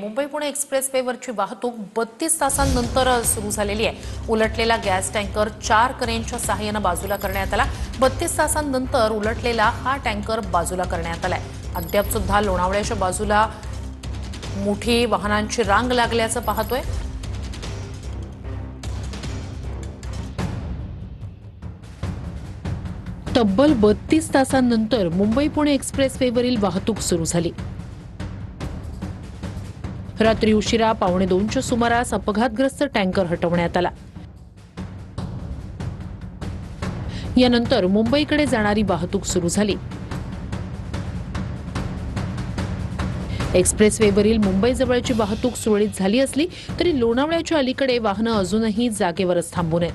मुंबई पुणे एक्सप्रेसवेवरची वाहतूक 32 तासांनंतर सुरू झालेली आहे। उलटलेला गॅस टँकर 4 क्रेनच्या सहाय्याने बाजूला करण्यात आला। 32 तासांनंतर उलटलेला हा टँकर बाजूला करण्यात आलाय। अद्याप सुद्धा लोणावळ्याच्या बाजूला मोठी वाहनांची रांग लागल्याचं पाहतोय। तब्बल 32 तासांनंतर मुंबई पुणे एक्सप्रेसवेवरील वाहतूक सुरू झाली। रात्री उशिरा 1:15च्या सुमारास अपघातग्रस्त टँकर हटवण्यात आला। यानंतर मुंबईकडे जाणारी वाहतूक सुरू झाली। एक्सप्रेसवेवरील मुंबई जवळची वाहतूक सुरळीत झाली असली तरी लोणावळ्याच्या अलीकडे वाहनं अजूनही जागेवरच थांबून आहेत।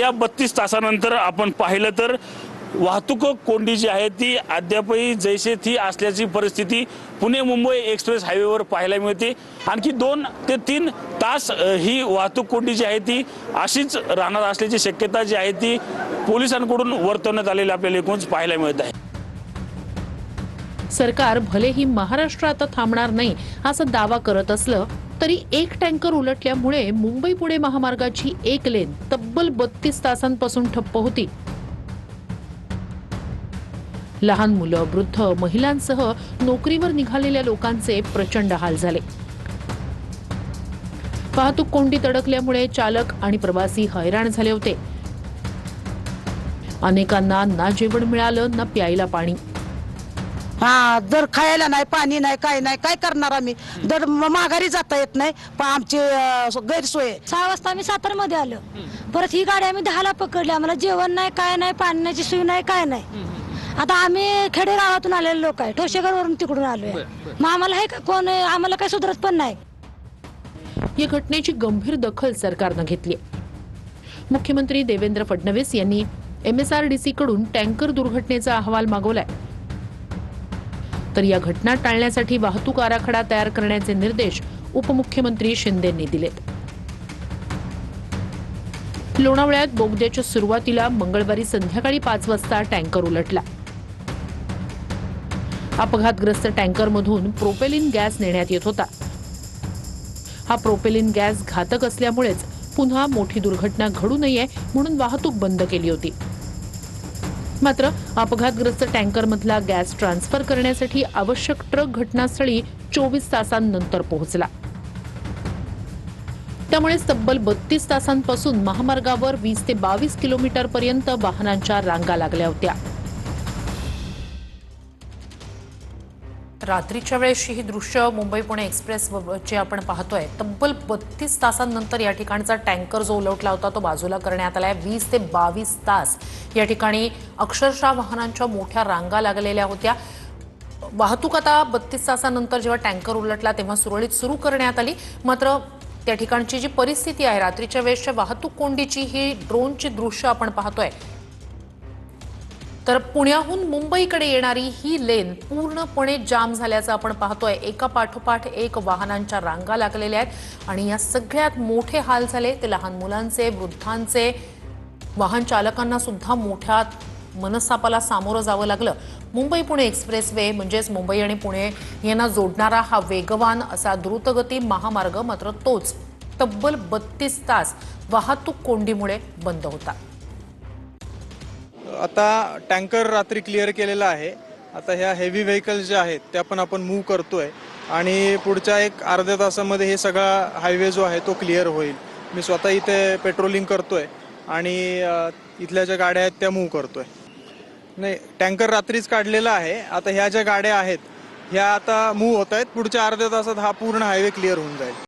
या 32 तासानंतर आपण पाहिलं तर वाहतूक कोंडी जी आहे ती अद्यापही जैसे थी असल्याची परिस्थिती पुणे मुंबई एक्सप्रेस हायवेवर पाहायला मिळते। आणखी 2 ते 3 तास ही वाहतूक कोंडी जी आहे ती अशीच राहणार असल्याची शक्यता जी आहे ती पोलिसांकडून वर्तवण्यात आलेली आपल्याला एकूणच पाहायला मिळत आहे। सरकार भलेही महाराष्ट्र आता थांबणार नाही असा दावा करत असलं तरी एक टँकर उलटल्यामुळे मुंबई पुणे महामार्गाची एक लेन तब्बल 32 तासांपासून ठप्प होती। लहान मुलं, वृद्ध, महिलांसह नोकरीवर निघालेल्या लोकांचे प्रचंड हाल झाले। वाहतूक कोंडीत अडकल्यामुळे चालक आणि प्रवासी हैराण झाले होते। अनेकांना ना जेवण मिळालं ना प्यायला पाणी। जर खायला नाही, पाणी नाही, काय नाही, काय करणार आम्ही? जर माघारी जाता येत नाही, पण आमची गैरसोय। 6 वाजता आम्ही सातारमध्ये आलो, परत ही गाडी आम्ही 10ला पकडली। आम्हाला जेवण नाही, काय नाही, पाण्याची सोय नाही, काय नाही। आता आम्ही खेडे गावातून आलेले लोक आहे, ठोशेघरवरून तिकडून आलोय। मग आम्हाला हे कोण, आम्हाला काही सुधरत पण नाही। या घटनेची गंभीर दखल सरकारनं घेतली। मुख्यमंत्री देवेंद्र फडणवीस यांनी MSRDC कडून टँकर दुर्घटनेचा अहवाल मागवलाय। तर या घटना टाळण्यासाठी वाहतूक आराखडा तयार करण्याचे निर्देश उपमुख्यमंत्री शिंदेंनी दिलेत। लोणावळ्यात बोगद्याच्या सुरुवातीला मंगळवारी संध्याकाळी 5 वाजता टँकर उलटला। अपघातग्रस्त टँकरमधून प्रोपेलिन गॅस नेण्यात येत होता। हा प्रोपेलिन गॅस घातक असल्यामुळेच पुन्हा मोठी दुर्घटना घडू नये म्हणून वाहतूक बंद केली होती। मात्र अपघातग्रस्त टँकरमधला गॅस ट्रान्सफर करण्यासाठी आवश्यक ट्रक घटनास्थळी 24 तासांनंतर पोहोचला। त्यामुळे तब्बल 32 तासांपासून महामार्गावर 20 ते 22 किलोमीटर पर्यंत वाहनांच्या रांगा लागल्या होत्या। रात्रीच्या वेळेची ही दृश्य मुंबई पुणे एक्सप्रेसचे आपण पाहतोय। तब्बल 32 तासांनंतर या ठिकाणचा टँकर जो उलटला होता तो बाजूला करण्यात आलाय। 20 ते 22 तास या ठिकाणी अक्षरशः वाहनांच्या मोठ्या रांगा लागलेल्या होत्या। वाहतूक आता 32 तासांनंतर जेव्हा टँकर उलटला तेव्हा सुरळीत सुरू करण्यात आली। मात्र त्या ठिकाणची जी परिस्थिती आहे रात्रीच्या वेळेच्या वाहतूक कोंडीची ही ड्रोनची दृश्य आपण पाहतोय। तर पुण्याहून मुंबईकडे येणारी ही लेन पूर्णपणे जाम झाल्याचं आपण पाहतोय। एका पाठोपाठ एक वाहनांच्या रांगा लागलेल्या आहेत आणि या सगळ्यात मोठे हाल झाले ते लहान मुलांचे, वृद्धांचे। वाहन चालकांना सुद्धा मोठ्या मनस्तापाला सामोरं जावं लागलं। मुंबई पुणे एक्सप्रेसवे म्हणजेच मुंबई आणि पुणे यांना जोडणारा हा वेगवान असा द्रुतगती महामार्ग मात्र तोच तब्बल 32 तास वाहतूक कोंडीमुळे बंद होता। आता टँकर रात्री क्लिअर केलेला आहे। आता ह्या हेवी व्हेकल्स ज्या आहेत त्या पण आपण मूव्ह करतोय आणि पुढच्या एक अर्ध्या तासामध्ये हे सगळा हायवे जो आहे तो क्लिअर होईल। मी स्वतः इथे पेट्रोलिंग करतोय आणि इथल्या ज्या गाड्या आहेत त्या मूव्ह करतोय। नाही, टँकर रात्रीच काढलेला आहे। आता ह्या ज्या गाड्या आहेत ह्या आता मूव्ह होत आहेत। पुढच्या अर्ध्या तासात हा पूर्ण हायवे क्लिअर होऊन जाईल।